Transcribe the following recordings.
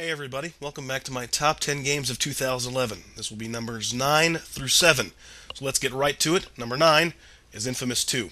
Hey everybody, welcome back to my top 10 games of 2011. This will be numbers 9 through 7. So let's get right to it. Number 9 is Infamous 2.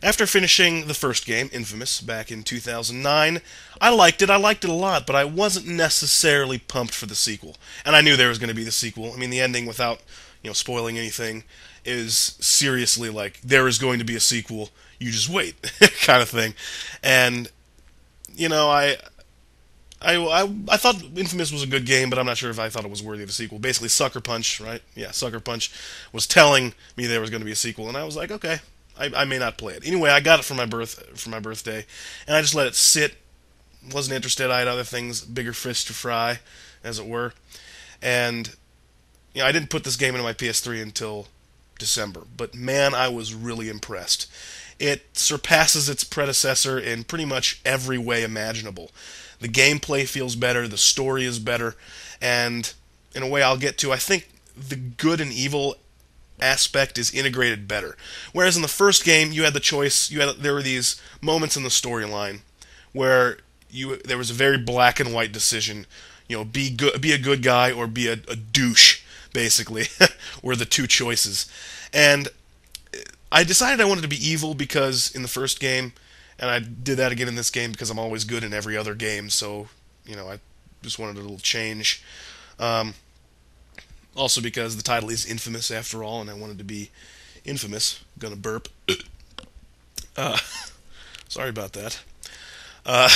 After finishing the first game, Infamous, back in 2009, I liked it. I liked it a lot, but I wasn't necessarily pumped for the sequel. And I knew there was going to be the sequel. I mean, the ending, without, spoiling anything, is seriously like, there is going to be a sequel, you just wait, kind of thing. And, you know, I thought Infamous was a good game, but I'm not sure if I thought it was worthy of a sequel. Basically, Sucker Punch, right? Yeah, Sucker Punch was telling me there was going to be a sequel, and I was like, okay, I may not play it. Anyway, I got it for my birthday, and I just let it sit. Wasn't interested. I had other things, bigger fish to fry, as it were. And I didn't put this game into my PS3 until December, but man, I was really impressed. It surpasses its predecessor in pretty much every way imaginable. The gameplay feels better, the story is better, and in a way I'll get to, I think the good and evil aspect is integrated better. Whereas in the first game, you had the choice, there were these moments in the storyline where there was a very black and white decision. Be a good guy or be a douche, basically, were the two choices. And I decided I wanted to be evil because in the first game, and I did that again in this game because I'm always good in every other game, so, I just wanted a little change. Also because the title is Infamous after all, and I wanted to be infamous. I'm gonna burp. Uh, Sorry about that. Uh,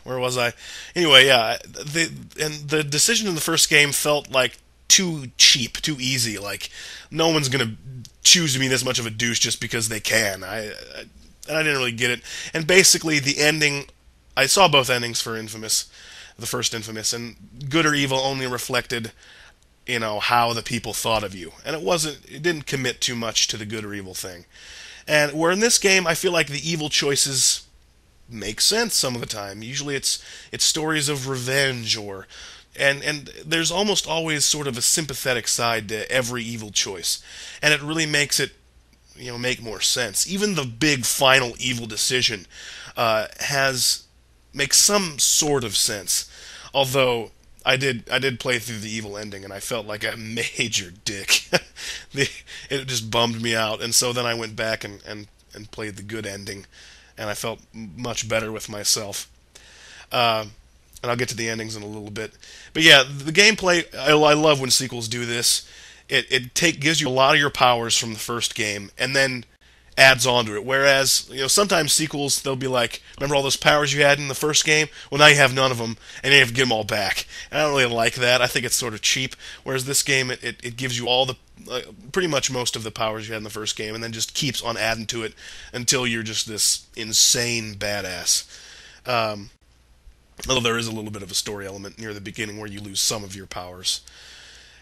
where was I? Anyway, yeah, the decision in the first game felt like too cheap, too easy. Like no one's gonna choose to be this much of a douche just because they can. And I didn't really get it. And basically, the ending, I saw both endings for Infamous, the first Infamous, and good or evil only reflected, how the people thought of you. And it didn't commit too much to the good or evil thing. And where in this game, I feel like the evil choices make sense some of the time. Usually it's stories of revenge and there's almost always sort of a sympathetic side to every evil choice. And it really makes it make more sense. Even the big final evil decision makes some sort of sense. Although I did play through the evil ending and I felt like a major dick. It just bummed me out, and so then I went back and played the good ending, and I felt much better with myself. And I'll get to the endings in a little bit. But yeah, the gameplay, I love when sequels do this. It gives you a lot of your powers from the first game, and then adds on to it. Whereas, sometimes sequels, they'll be like, remember all those powers you had in the first game? Well, now you have none of them, and you have to get them all back. And I don't really like that. I think it's sort of cheap. Whereas this game, it gives you all pretty much most of the powers you had in the first game, and then just keeps on adding to it until you're just this insane badass. Although there is a little bit of a story element near the beginning where you lose some of your powers.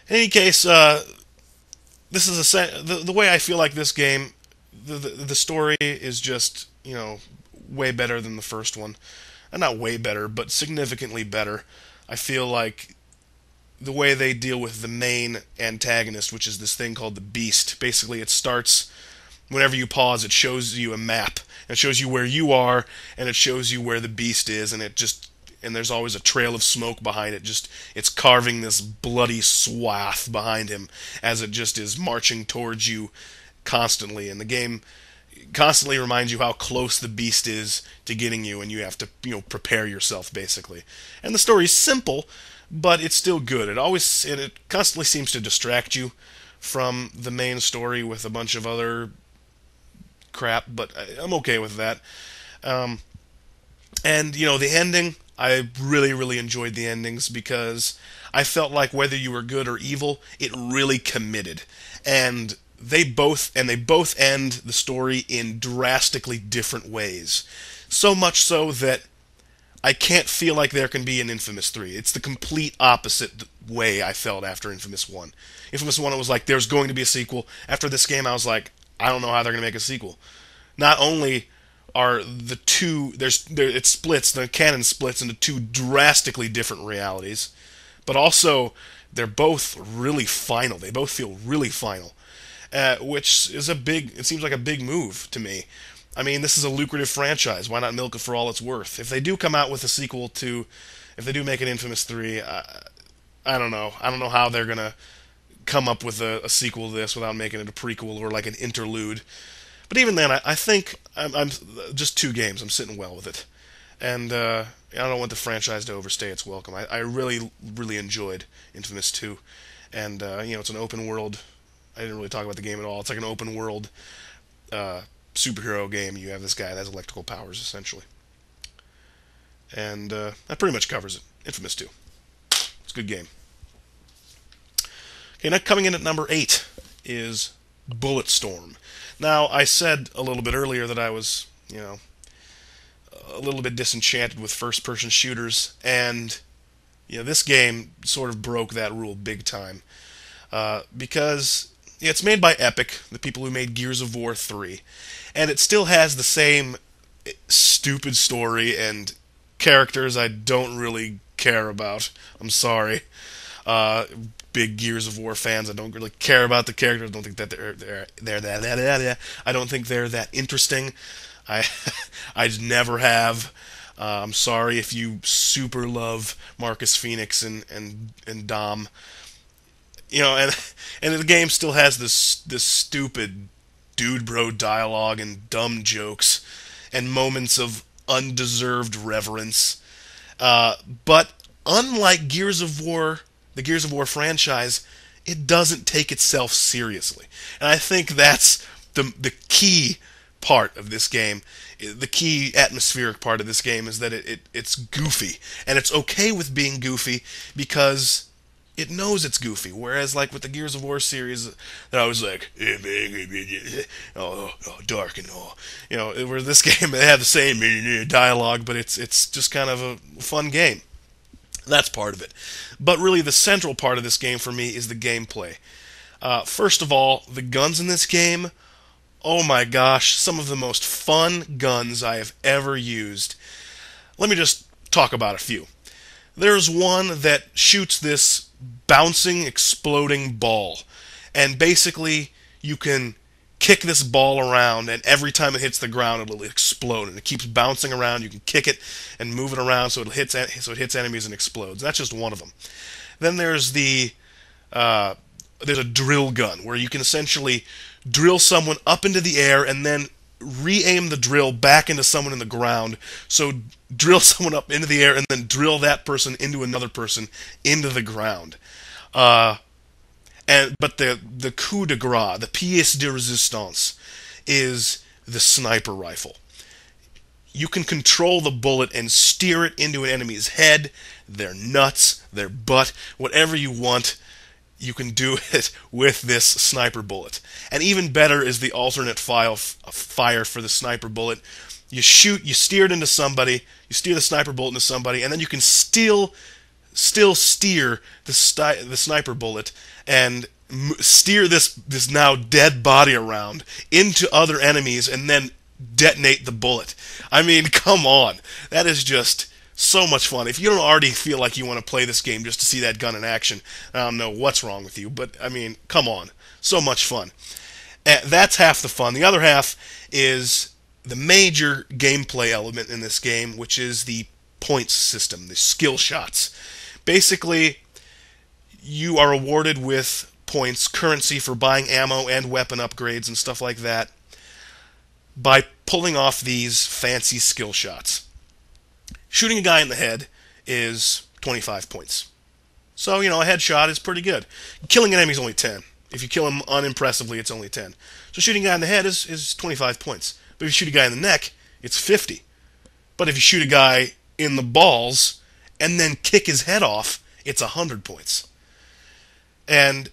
In any case, this is the way I feel like this game. The story is just way better than the first one, and not way better, but significantly better. I feel like the way they deal with the main antagonist, which is this thing called the Beast. Basically, it starts whenever you pause. It shows you a map. It shows you where you are, and it shows you where the Beast is, and there's always a trail of smoke behind it. It's carving this bloody swath behind him as it just is marching towards you constantly. And the game constantly reminds you how close the Beast is to getting you, and you have to prepare yourself basically. And the story's simple, but it's still good. It constantly seems to distract you from the main story with a bunch of other crap, but I'm okay with that. And the ending, I really, really enjoyed the endings because I felt like whether you were good or evil, it really committed. And they both end the story in drastically different ways. So much so that I can't feel like there can be an Infamous 3. It's the complete opposite way I felt after Infamous 1. Infamous 1, it was like, there's going to be a sequel. After this game, I was like, I don't know how they're going to make a sequel. Not only are the two, the canon splits into two drastically different realities, but also they're both really final. They both feel really final, which is it seems like a big move to me. I mean, this is a lucrative franchise. Why not milk it for all it's worth? If they do come out with a sequel to, if they do make an Infamous 3, I don't know. I don't know how they're gonna come up with a sequel to this without making it a prequel or like an interlude. But even then, I think I'm just 2 games. I'm sitting well with it, and I don't want the franchise to overstay its welcome. I really, really enjoyed Infamous 2, and it's an open world. I didn't really talk about the game at all. It's like an open world superhero game. You have this guy that has electrical powers, essentially. And that pretty much covers it. Infamous 2. It's a good game. Okay, now coming in at number 8 is Bulletstorm. Now, I said a little bit earlier that I was, a little bit disenchanted with first-person shooters, and this game sort of broke that rule big time. Because it's made by Epic, the people who made Gears of War 3, and it still has the same stupid story and characters I don't really care about. I'm sorry. Big Gears of War fans, I don't really care about the characters. I don't think that they're that. I don't think they're that interesting. I never have. I'm sorry if you super love Marcus Phoenix and Dom. And the game still has this stupid dude bro dialogue and dumb jokes and moments of undeserved reverence. But unlike the Gears of War franchise, it doesn't take itself seriously. And I think that's the key part of this game. The key atmospheric part of this game is that it's goofy. And it's okay with being goofy because it knows it's goofy. Whereas, like, with the Gears of War series, they're always like, dark and all. Where this game, they have the same dialogue, but it's just kind of a fun game. That's part of it. But really, the central part of this game for me is the gameplay. First of all, the guns in this game, oh my gosh, some of the most fun guns I have ever used. Let me just talk about a few. There's one that shoots this bouncing, exploding ball. And basically, you can kick this ball around, and every time it hits the ground, it'll explode. And it keeps bouncing around. You can kick it and move it around so it hits enemies and explodes. That's just one of them. Then there's a drill gun, where you can essentially drill someone up into the air and then re-aim the drill back into someone in the ground. So drill someone up into the air and then drill that person into another person into the ground. But the coup de grace, the pièce de résistance, is the sniper rifle. You can control the bullet and steer it into an enemy's head, their nuts, their butt, whatever you want. You can do it with this sniper bullet. And even better is the alternate fire for the sniper bullet. You steer it into somebody, you steer the sniper bullet into somebody, and then you can still steer the sniper bullet and steer this now dead body around into other enemies and then detonate the bullet. I mean, come on. That is just so much fun. If you don't already feel like you want to play this game just to see that gun in action, I don't know what's wrong with you, but I mean, come on. So much fun. That's half the fun. The other half is the major gameplay element in this game, which is the points system, the skill shots. Basically, you are awarded with points, currency for buying ammo and weapon upgrades and stuff like that, by pulling off these fancy skill shots. Shooting a guy in the head is 25 points. So, a headshot is pretty good. Killing an enemy is only 10. If you kill him unimpressively, it's only 10. So shooting a guy in the head is 25 points. But if you shoot a guy in the neck, it's 50. But if you shoot a guy in the balls and then kick his head off, it's 100 points. And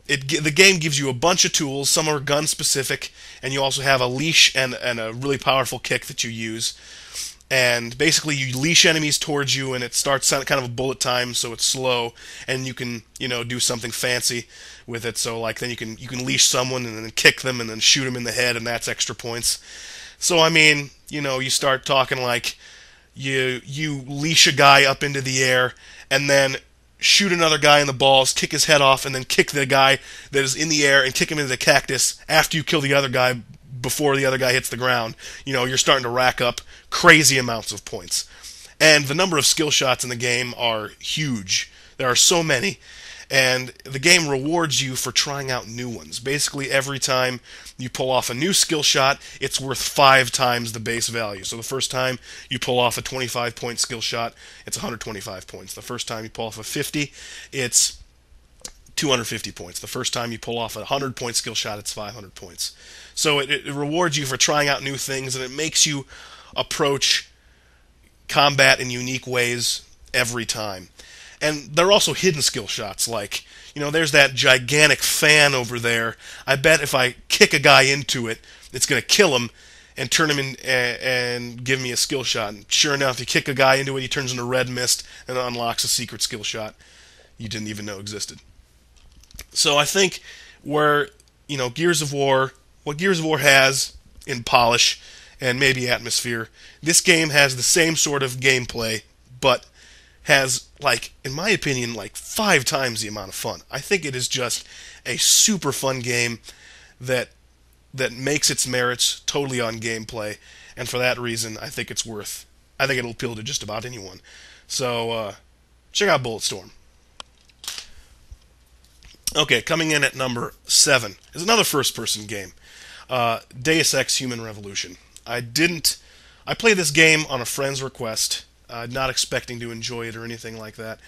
the game gives you a bunch of tools. Some are gun specific, and you also have a leash and a really powerful kick that you use. And basically, you leash enemies towards you, and it starts kind of a bullet time, so it's slow, and you can, do something fancy with it. So, like, then you can leash someone and then kick them and then shoot them in the head, and that's extra points. So, I mean, you start talking like you leash a guy up into the air, and then shoot another guy in the balls, kick his head off, and then kick the guy that is in the air and kick him into the cactus after you kill the other guy before the other guy hits the ground, you're starting to rack up crazy amounts of points. And the number of skill shots in the game are huge. There are so many. And the game rewards you for trying out new ones. Basically, every time you pull off a new skill shot, it's worth 5 times the base value. So the first time you pull off a 25-point skill shot, it's 125 points. The first time you pull off a 50, it's 250 points. The first time you pull off a 100-point skill shot, it's 500 points. So it rewards you for trying out new things, and it makes you approach combat in unique ways every time. And there are also hidden skill shots, like, there's that gigantic fan over there. I bet if I kick a guy into it, it's going to kill him and turn him in and give me a skill shot. And sure enough, you kick a guy into it, he turns into red mist and unlocks a secret skill shot you didn't even know existed. So I think what Gears of War has in polish and maybe atmosphere, this game has the same sort of gameplay, but has, in my opinion, 5 times the amount of fun. I think it is just a super fun game that makes its merits totally on gameplay, and for that reason, I think it'll appeal to just about anyone. So, check out Bulletstorm. Okay, coming in at number 7 is another first-person game, Deus Ex Human Revolution. I played this game on a friend's request, not expecting to enjoy it or anything like that.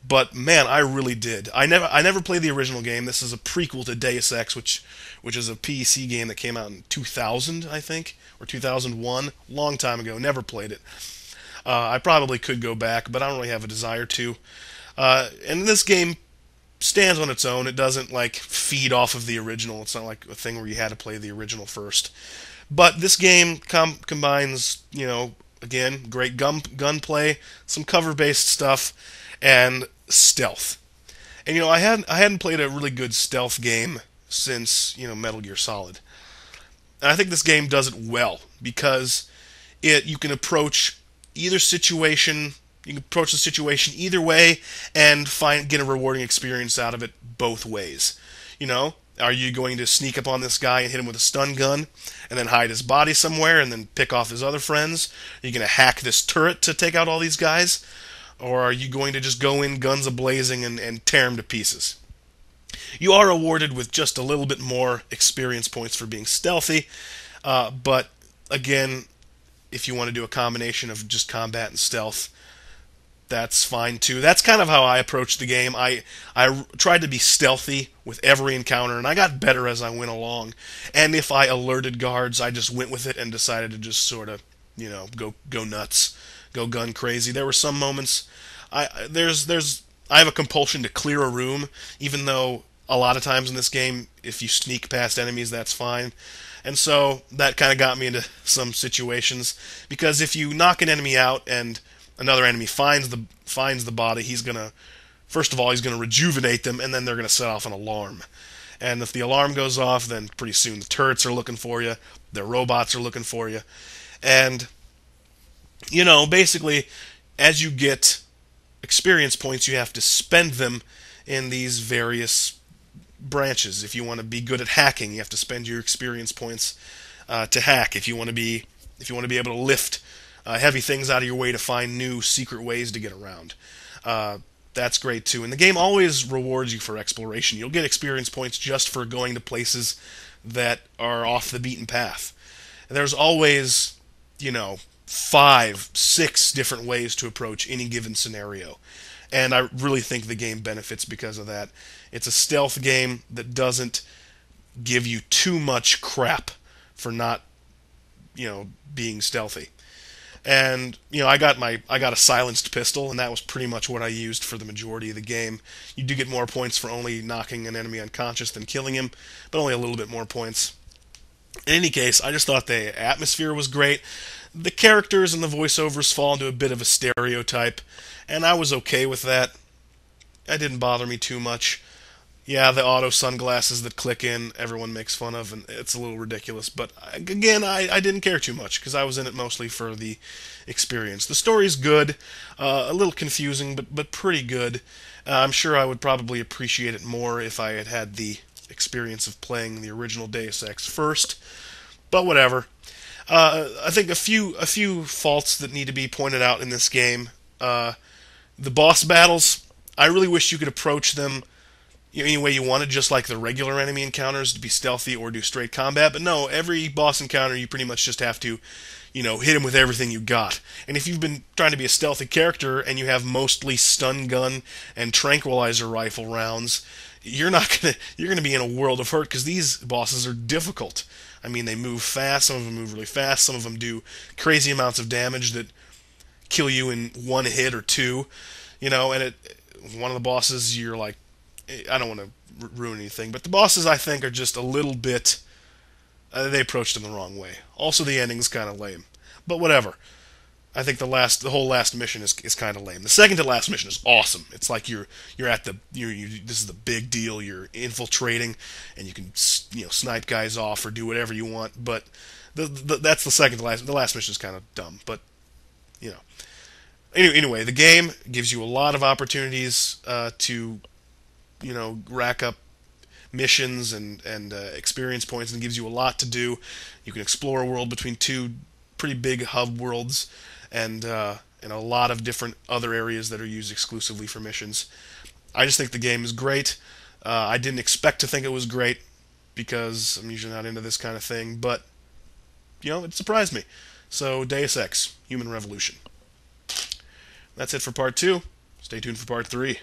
But man, I really did. I never played the original game. This is a prequel to Deus Ex, which is a PC game that came out in 2000, I think, or 2001, long time ago. Never played it. I probably could go back, but I don't really have a desire to. And this game stands on its own. It doesn't feed off of the original. It's not like a thing where you had to play the original first. But this game combines, again, great gunplay, some cover-based stuff, and stealth. And I hadn't played a really good stealth game since Metal Gear Solid. And I think this game does it well because you can approach either situation. You can approach the situation either way and get a rewarding experience out of it both ways. Are you going to sneak up on this guy and hit him with a stun gun and then hide his body somewhere and then pick off his other friends? Are you going to hack this turret to take out all these guys? Or are you going to just go in guns a-blazing and tear them to pieces? You are awarded with just a little bit more experience points for being stealthy, but again, if you want to do a combination of just combat and stealth, that's fine too. That's kind of how I approached the game. I tried to be stealthy with every encounter, and I got better as I went along. And if I alerted guards, I just went with it and decided to just sort of, go nuts, go gun crazy. There were some moments. I have a compulsion to clear a room, even though a lot of times in this game, if you sneak past enemies, that's fine. And so that kind of got me into some situations, because if you knock an enemy out and another enemy finds the body, first of all, he's gonna rejuvenate them, and then they're gonna set off an alarm. And if the alarm goes off, then pretty soon the turrets are looking for you, their robots are looking for you, and basically, as you get experience points, you have to spend them in these various branches. If you want to be good at hacking, you have to spend your experience points to hack. If you want to be able to lift heavy things out of your way to find new secret ways to get around. That's great too. And the game always rewards you for exploration. You'll get experience points just for going to places that are off the beaten path. And there's always, 5, 6 different ways to approach any given scenario. And I really think the game benefits because of that. It's a stealth game that doesn't give you too much crap for not, being stealthy. And I got a silenced pistol, and that was pretty much what I used for the majority of the game. You do get more points for only knocking an enemy unconscious than killing him, but only a little bit more points. In any case, I just thought the atmosphere was great. The characters and the voiceovers fall into a bit of a stereotype, and I was okay with that. It didn't bother me too much. Yeah, the auto sunglasses that click in, everyone makes fun of, and it's a little ridiculous. But again, I didn't care too much, because I was in it mostly for the experience. The story's good, a little confusing, but pretty good. I'm sure I would probably appreciate it more if I had had the experience of playing the original Deus Ex first. But whatever. I think a few faults that need to be pointed out in this game. The boss battles. I really wish you could approach them any way you wanted, just like the regular enemy encounters, to be stealthy or do straight combat. But no, every boss encounter you pretty much just have to, hit him with everything you got. And if you've been trying to be a stealthy character and you have mostly stun gun and tranquilizer rifle rounds, you're gonna be in a world of hurt because these bosses are difficult. I mean, they move fast. Some of them move really fast. Some of them do crazy amounts of damage that kill you in one hit or two. And one of the bosses, you're like, I don't want to ruin anything, but the bosses I think are just a little bit. They approached them the wrong way. Also, the ending's kind of lame, but whatever. I think the whole last mission is kind of lame. The second to last mission is awesome. It's like you're at the this is the big deal. You're infiltrating, and you can snipe guys off or do whatever you want. But that's the second to last. The last mission is kind of dumb, but you know. Anyway, the game gives you a lot of opportunities to rack up missions and experience points, and gives you a lot to do. You can explore a world between two pretty big hub worlds, and a lot of different other areas that are used exclusively for missions. I just think the game is great. I didn't expect to think it was great because I'm usually not into this kind of thing, but it surprised me. So Deus Ex: Human Revolution. That's it for part 2. Stay tuned for part 3.